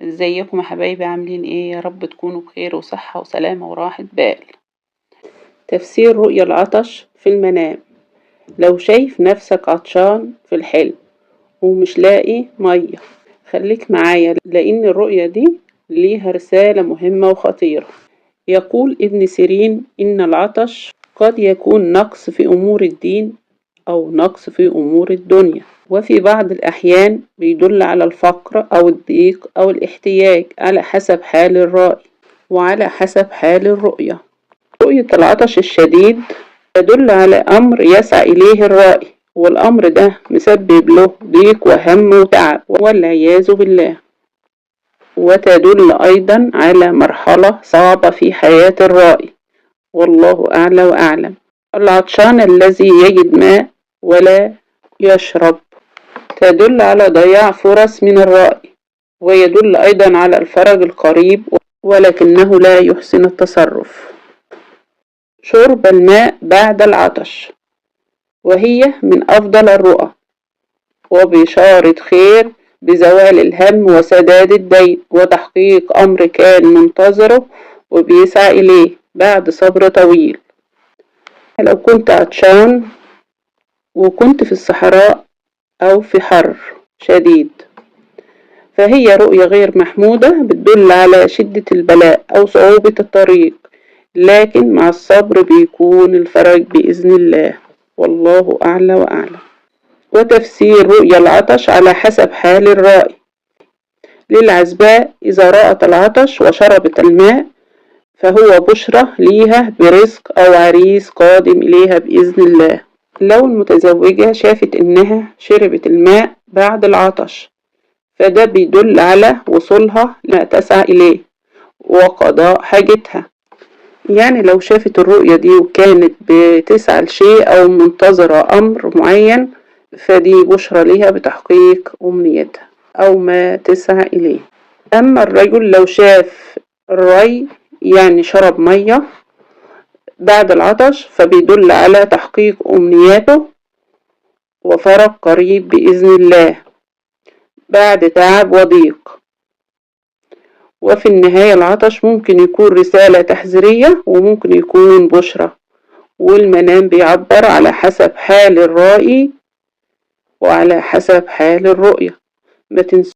ازيكم يا حبايبي، عاملين ايه؟ يا رب تكونوا بخير وصحة وسلامة وراحة بال. تفسير رؤيا العطش في المنام. لو شايف نفسك عطشان في الحلم ومش لاقي مية، خليك معايا لأن الرؤيا دي ليها رسالة مهمة وخطيرة. يقول ابن سيرين إن العطش قد يكون نقص في أمور الدين أو نقص في أمور الدنيا، وفي بعض الأحيان بيدل على الفقر أو الضيق أو الاحتياج على حسب حال الرائي وعلى حسب حال الرؤية. رؤية العطش الشديد تدل على أمر يسعى إليه الرائي، والأمر ده مسبب له ضيق وهم وتعب والعياذ بالله، وتدل أيضا على مرحلة صعبة في حياة الرائي، والله أعلى وأعلم. العطشان الذي يجد ماء ولا يشرب تدل على ضياع فرص من الرائي، ويدل أيضا على الفرج القريب ولكنه لا يحسن التصرف. شرب الماء بعد العطش، وهي من أفضل الرؤى وبشارة خير بزوال الهم وسداد الدين وتحقيق أمر كان منتظره وبيسعى إليه بعد صبر طويل. لو كنت عطشان وكنت في الصحراء أو في حر شديد، فهي رؤية غير محمودة بتدل على شدة البلاء أو صعوبة الطريق، لكن مع الصبر بيكون الفرج بإذن الله، والله أعلى وأعلم. وتفسير رؤيا العطش على حسب حال الرائي. للعزباء إذا رأت العطش وشربت الماء فهو بشرى ليها برزق أو عريس قادم إليها بإذن الله. لو المتزوجة شافت إنها شربت الماء بعد العطش، فده بيدل على وصولها لما تسعى إليه وقضاء حاجتها. يعني لو شافت الرؤية دي وكانت بتسعى لشيء أو منتظرة أمر معين، فدي بشرى ليها بتحقيق أمنيتها أو ما تسعى إليه. أما الرجل لو شاف الري يعني شرب مية بعد العطش، فبيدل على تحقيق أمنياته وفرج قريب بإذن الله بعد تعب وضيق. وفي النهاية العطش ممكن يكون رسالة تحذيرية وممكن يكون بشرى، والمنام بيعبر على حسب حال الرائي وعلى حسب حال الرؤية. ما تنسوا